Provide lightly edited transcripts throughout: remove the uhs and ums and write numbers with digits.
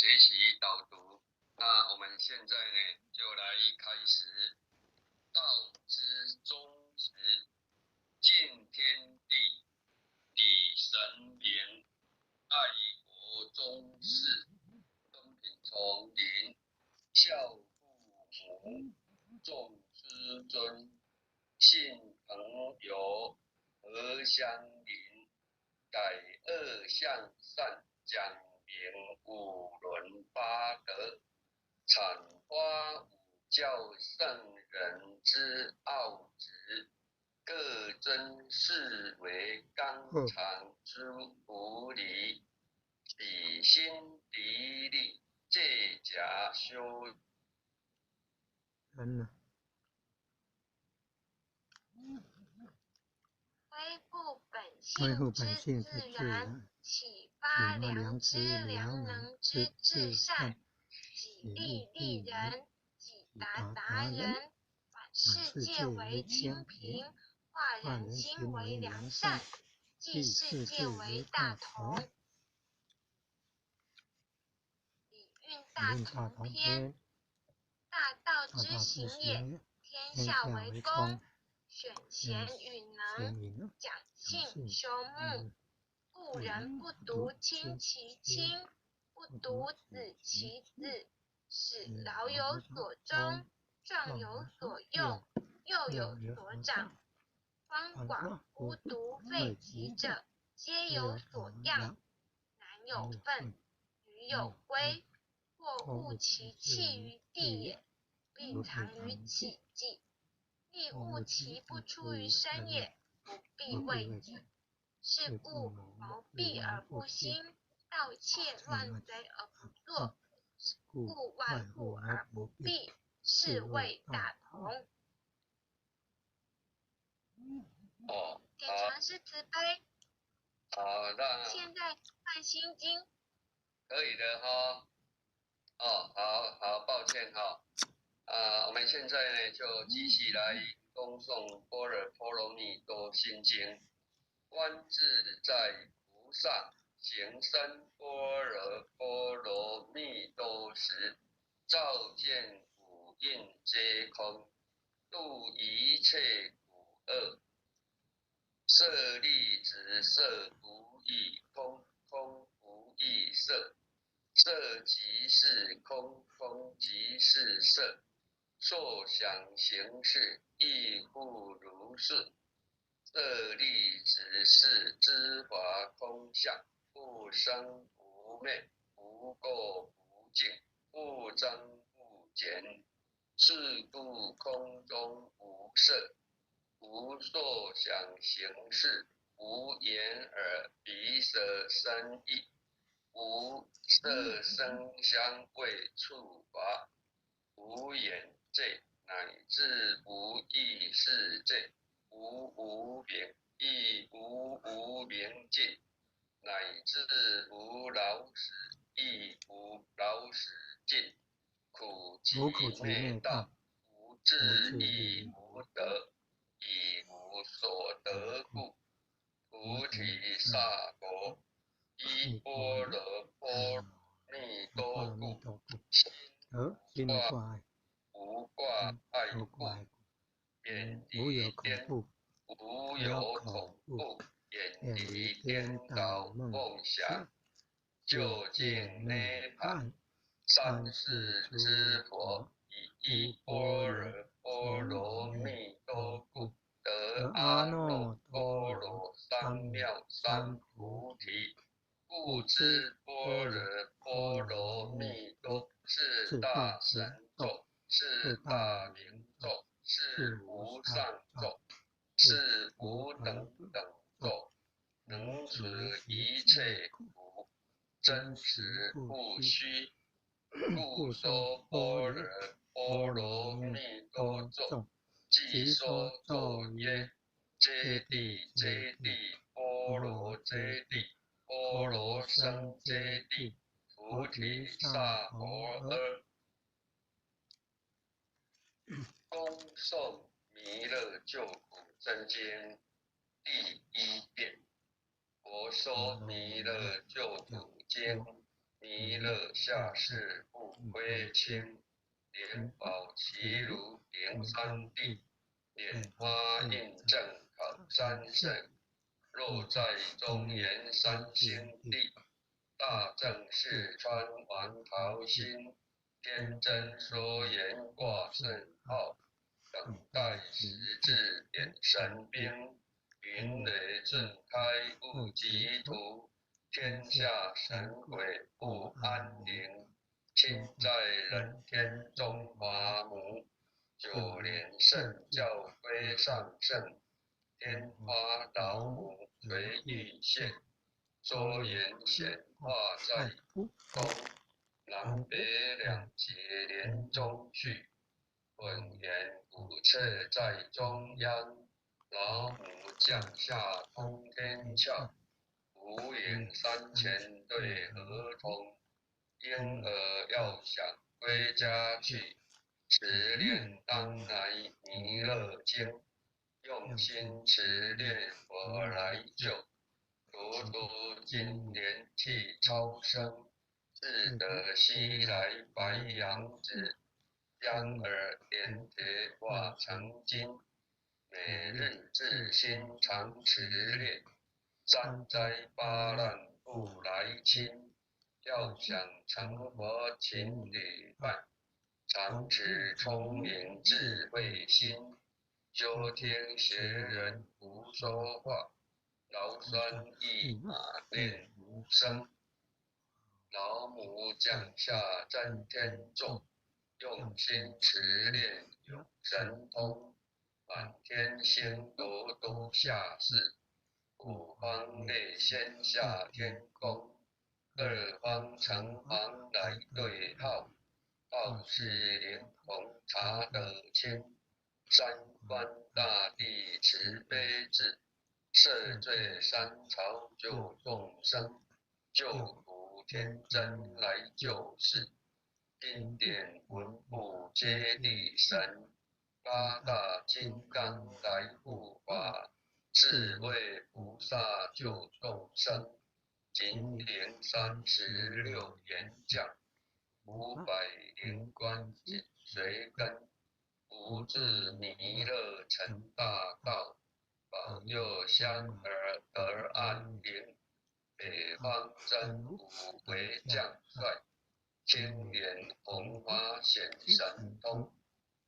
学习导读。那我们现在呢，就来开始。道之宗旨，敬天地，礼神明，爱国忠士，敦品从邻，孝父母，重师尊，信朋友，和相邻，改恶向善，讲明五伦八德，阐发五教圣人之奥旨，各尊视为纲常之无理，以心敌力，借假修。恢复本性之自然，启发良知良能之至善，己利利人，己达达人，反世界为清平，化人心为良善，济世界为大同。礼运大同篇：大道之行也，天下为公，选贤与能，讲信修睦。故人不独亲其亲，不独子其子，使老有所终，壮有所用，幼有所长。鳏寡孤独废疾者，皆有所养。男有分，女有归。或误其气于地也，必藏于己计；亦误其不出于身也，不必畏己。是故谋闭而不兴，盗窃乱贼而不作，故外户而不闭，是谓大同。点传是慈悲。好，那现在看心经。可以的哈。好，抱歉哈。我们现在呢就继续来恭诵般若波罗蜜多心经。观自在菩萨行深般若波罗蜜多时，照见五蕴皆空，度一切苦厄。舍利子，色不异空，空不异色。色即是空，空即是色，受想行识亦复如是。舍利子，是知法空相，不生不灭，不垢不净，不增不减。是故空中无色，无受想行识，无眼耳鼻舌身意，无色声香味触法，无眼界，乃至无意识界，无无明，亦无无明尽，乃至无老死，亦无老死尽。苦集灭道，无智亦无得，亦无所得故。菩提萨埵，依般若波罗蜜多故，心无挂碍故，远离颠无有恐怖，远离颠倒梦想，究竟涅槃。三世之佛，以依般若波罗蜜多故，得阿耨多罗三藐三菩提。故知般若波罗蜜多是大神咒，是大明咒，是无上咒，是无等等咒，能除一切苦，真实不虚。故说般若波罗蜜多咒，即说咒曰：揭谛揭谛，波罗揭谛，波罗僧揭谛，菩提萨婆诃。恭诵弥勒救苦真经第一遍。佛说弥勒救苦经，弥勒下世不归亲，莲宝齐如灵山地，莲花印正考三圣，若在中原三星地，大正四川王桃心，天真说言挂圣号，等待时至点神兵，云雷震开雾极图，天下神鬼不安宁，亲在人天中华母，九莲圣教归上圣，天花老母垂玉线，周延显化在东，南北两节连中去，混元古册在中央，老母降下通天窍，无影山前对河童，婴儿要想归家去，持念当来弥勒经，用心持念佛来救，读读经年替超生，自得西来白羊子，央儿莲蝶化成金，每日自心常持念，三灾八难不来侵，要想成佛请礼拜，常持聪明智慧心，修听学人不说话，劳酸一马念无声，老母降下真天众，用心持念有神通，满天星斗都下世，五方内仙下天宫，二方城隍来对号，道士灵童查得清，三官大帝慈悲智，赦罪三朝救众生，救苦天真来救世，经典文部接地神，八大金刚来护法，四位菩萨救众生，金陵36演讲，500灵官紧随跟，无智弥勒成大道，保佑香儿得安宁，北方真武为将帅，青莲红花显神通，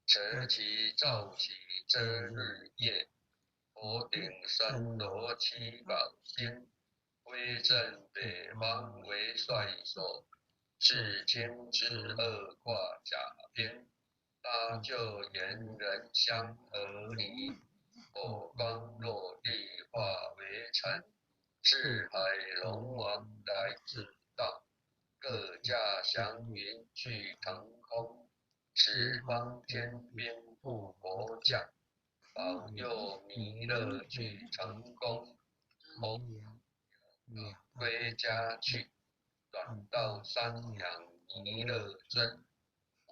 扯旗照起遮日夜，头顶三罗七宝星，威震北方为帅所，是青之二挂甲兵，搭救猿人相和泥，火光落地化为尘，四海龙王来指导，各驾祥云去腾空，十方天兵护佛将，保佑弥勒去成功，归家去，转到山养弥勒尊，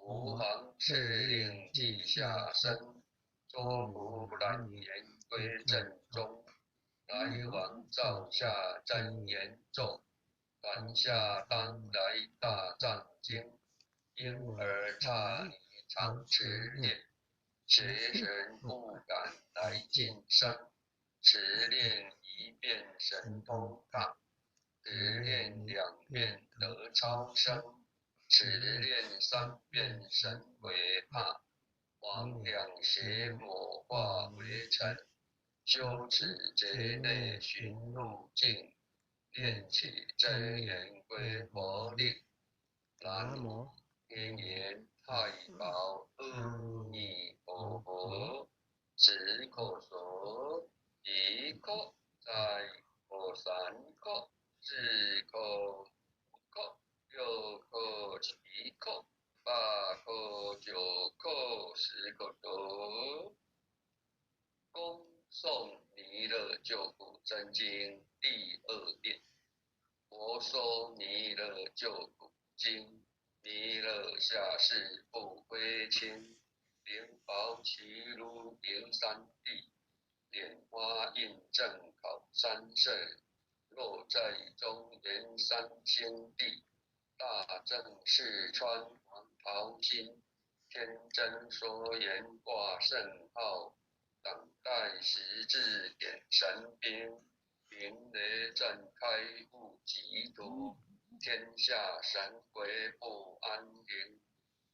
吾皇敕令记下生，周服蓝颜归正中，来往照下真言咒，传下当来大藏经，婴儿刹你常持念，邪神不敢来近身，持念一遍神通大，持念2遍得超生，持念3遍神鬼怕，魍魉邪魔化为尘，修持劫内寻路径，念起真言归佛令，南无天言太保阿弥陀佛，此口说一口再口3口4口5口6口7口8口9口10口多。恭诵弥勒救苦真经第2遍。佛说弥勒救苦经，弥勒下世不归亲，灵宝齐如灵山地，莲花印正考三圣，若在中原三星地，正是穿黄袍新，天真所言挂圣号，等待时至点神兵，云雷震开雾急途，天下神鬼不安宁。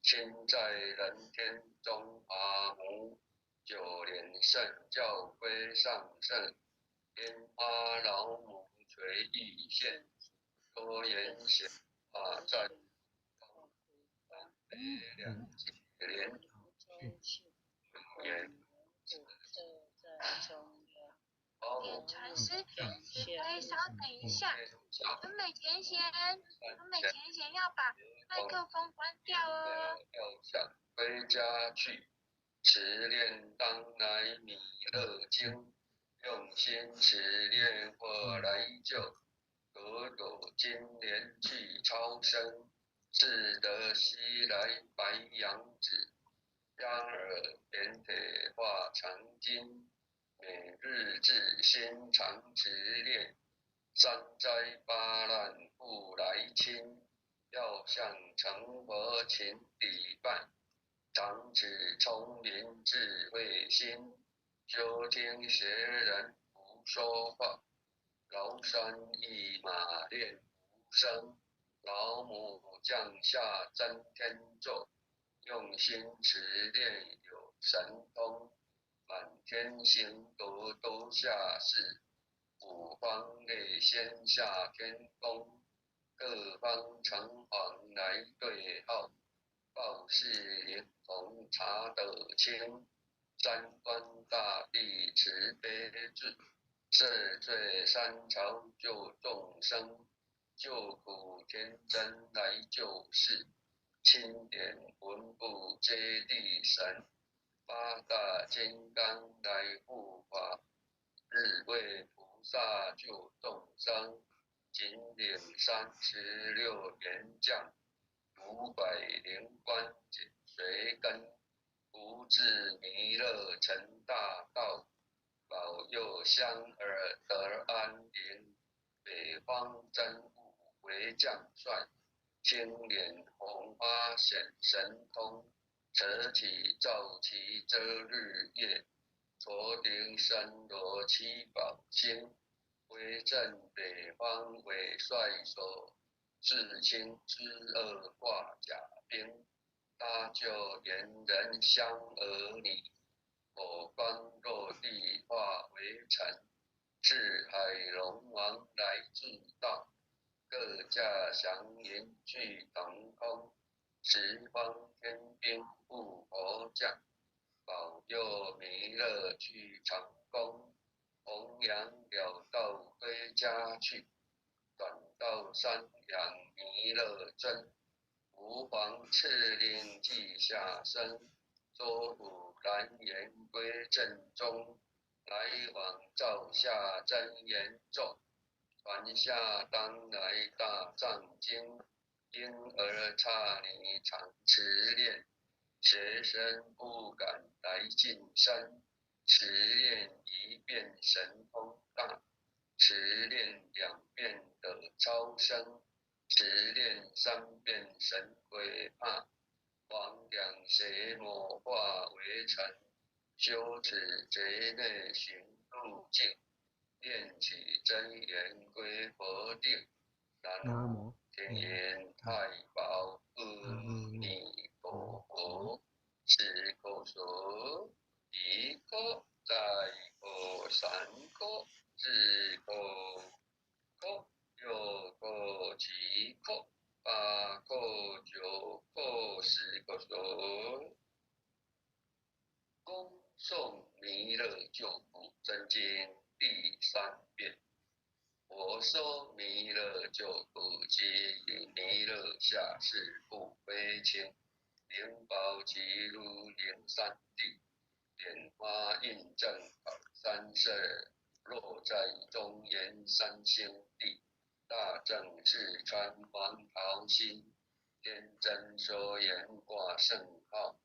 亲在人天中华母，九年圣教归上圣，莲花老母垂玉线，多言闲话在北两节莲言。点传师，请可以稍等一下。文美前贤要把麦克风关掉哦。要想回家去，持念当来弥勒经，用心持念我来救。朵朵金莲去超生，自得西来白羊子。然而扁铁化成金，每日自心常持念，三灾八难不来侵。要向成佛请礼拜，常持聪明智慧心，休听邪人胡说话。崂山一马练无声，老母降下真天座。用心持念有神通，满天星斗都下世，五方内仙下天宫，各方城隍来对号，报事灵童查得清，三官大帝慈悲智，赦罪三朝救众生，救苦天真来救世。钦点文部接地神，八大金刚来护法，日为菩萨救众生，金领36员将，500关紧随跟，不至弥勒成大道，保佑香儿得安宁，北方真武为将帅。青脸红花显神通，扯起照旗遮日月，头顶山罗七宝星，威震北方为帅所，至清之二挂甲兵，搭救猿人香儿女，火光落地化为尘，赤海龙王来助道。各驾祥云去腾空，十方天兵护佛将，保佑弥勒去成功，弘扬了道归家去，转到山养弥勒尊，吾皇敕令记下生，周府蓝颜归正中，来往照下真言咒。传下当来大藏经，婴儿刹尼常持念，学生不敢来近身，持念一遍神通大，持念2遍得超生，持念3遍神鬼怕，黄两邪魔化为尘，修持贼内寻路径。念起真言归佛定，南无天眼太保阿弥陀佛。是口说，一个再个3个，4个个，6个7个，8个9个10个说。恭诵弥勒救苦真经第3遍。我说弥勒救苦经，弥勒下世不悲情，灵宝其如灵三地，莲花印证好三色，落在中原三星地，大正是穿黄袍新，天真说言挂圣号。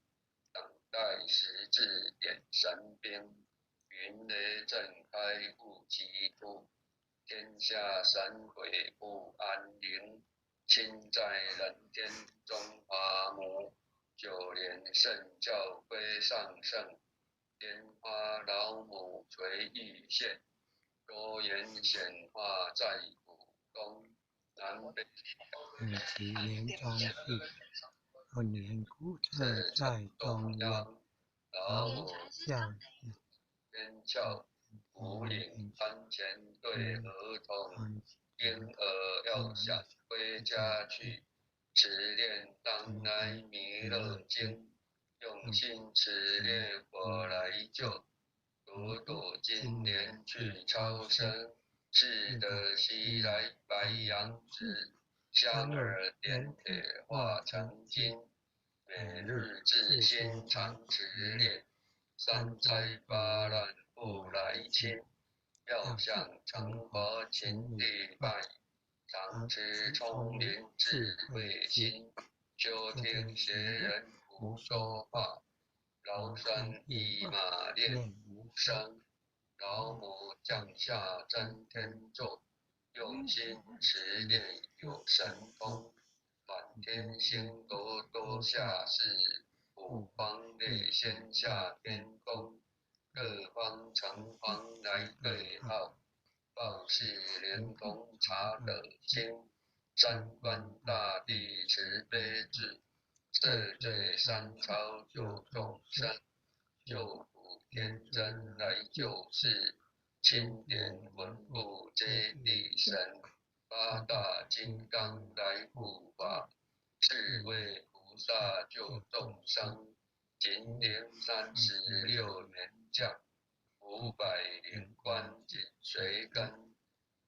等待时至点神兵，云雷震开雾急突，天下神鬼不安宁。亲在人天中华母，9年圣教归上圣，莲花老母垂玉线，多言显化在古东南北。其年中续，后年古特在中央，老母向天教无领班前对儿童，婴儿要想归家去，持念当来弥勒经，用心持念佛来救，读今年去超生，志得西来白羊子，香儿点铁化成金，每日自心常持念，三灾八难不来侵，要向成佛勤地拜，常持聪明智慧心，休听邪人胡说话，劳山一马念无声，老母降下真天咒，用心持念有神通，满天星斗多下世，五方列仙下天宫，各方城隍来对号，报事连同查得清，三官大帝慈悲智，赦罪三超救众生，救苦天真来救世，钦点文部接地神，八大金刚来护法，四位菩萨救众生，金莲36年降，500灵官紧随跟，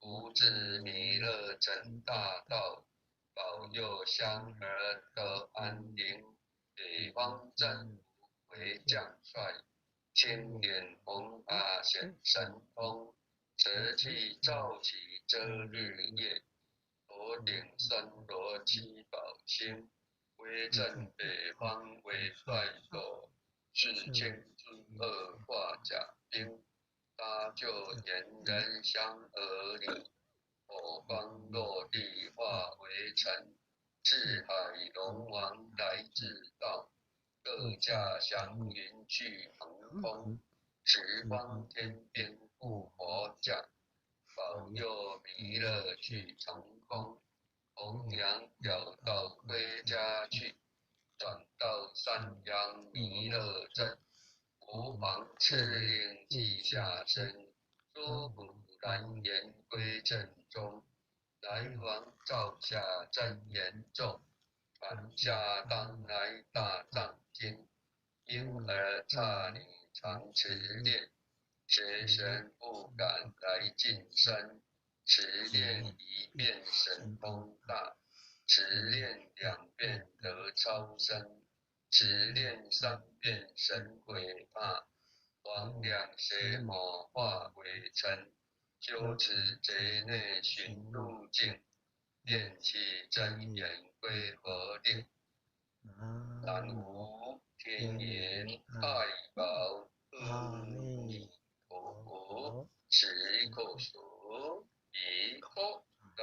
不至弥勒真大道，保佑香儿得安宁，北方政府为将帅，青莲红发显神通，蛇气照起遮日夜，头顶三罗七宝星，威震北方为帅首，4000诸恶化甲兵，搭救炎人香儿里，火光落地化为尘，四海龙王来至道，各驾祥云去腾空，十方天兵护佛驾，保佑弥勒去成功，弘扬表道归家去，转到山阳弥勒镇，国防敕令记下身，说古难言归正中，来往照下真言咒，传下当来大藏经，婴儿刹你常持念，邪神不敢来近身，持念1遍神通大，持念2遍得超生，持念3遍神鬼怕，魍魉邪魔化为尘，修持贼内寻路径，念起真言归佛定，南无天眼太保阿弥陀佛，此口数一口再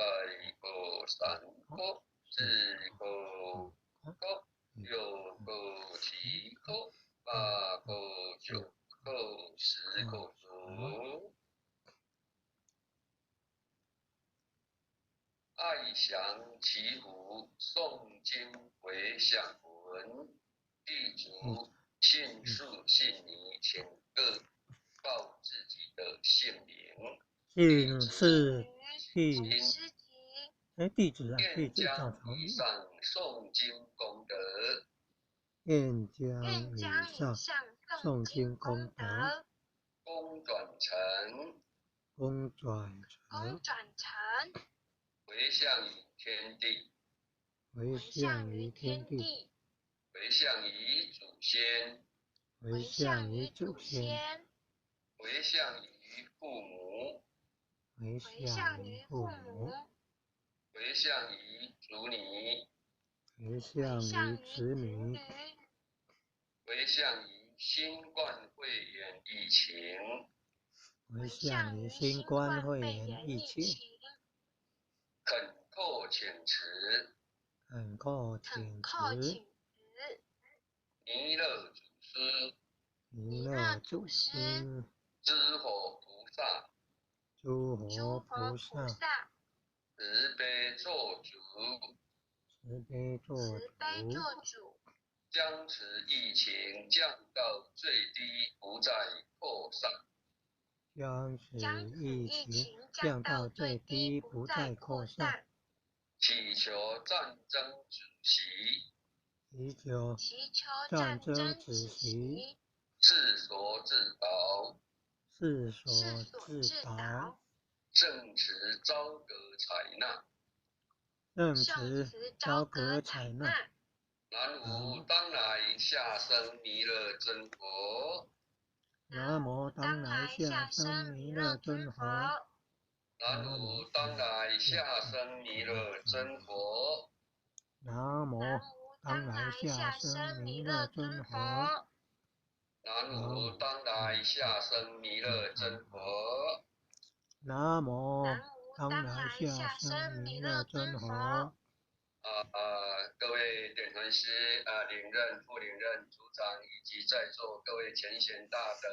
口3口，4口5口6口7口8口9口10口数。爱降祈福诵经回向文，地主姓数姓名，请各报自己的姓名。姓氏地地址啊，地愿址上将从以上诵经功德，愿将以上诵经功德功转成回向于天地，回向于天地，回向于祖先，回向于祖先，回向于父母，回向于父母，回向于子女，回向于子女，回向于新冠肺炎疫情，回向于新冠肺炎疫情，恳叩请辞，恳叩请辞，弥勒祖师，弥勒祖师，诸佛菩萨，诸佛菩萨，慈悲做主，慈悲做主，将此疫情降到最低，不再扩散。将此疫情降到最低，不再扩散。祈求战争止息，祈求战争止息，世所自保，世所自保，正持昭格采纳，正持昭格采纳。南无当来下生弥勒真佛，南无当来下生弥勒真佛，南无当来下生弥勒真佛，南无当来下生弥勒真佛，南无当来下生弥勒真佛，南无当来下生弥勒真佛。各位点传师领任、副领任、组长以及在座各位前贤大德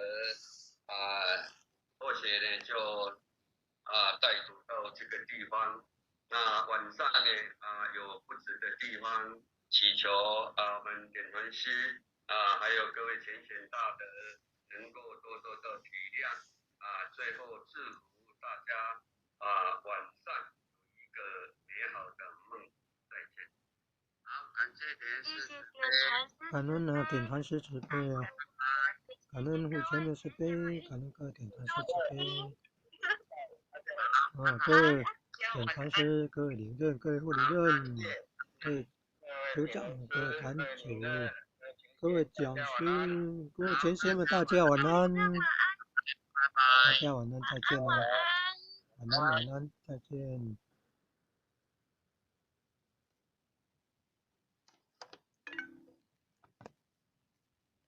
或许呢就带组到这个地方。那晚上呢有不止的地方，祈求我们点传师还有各位前贤大德能够多多的体谅最后祝福大家晚上有一个美好的梦。再见。好，感谢点师慈悲，感恩点传师慈悲感恩护前的慈悲，感恩各点传师慈悲。各位点传师、各位领任、各位副领任、各位酋长、各位坛主、各位讲师、各位前贤们，大家晚安。大家晚安，再见晚安，再见。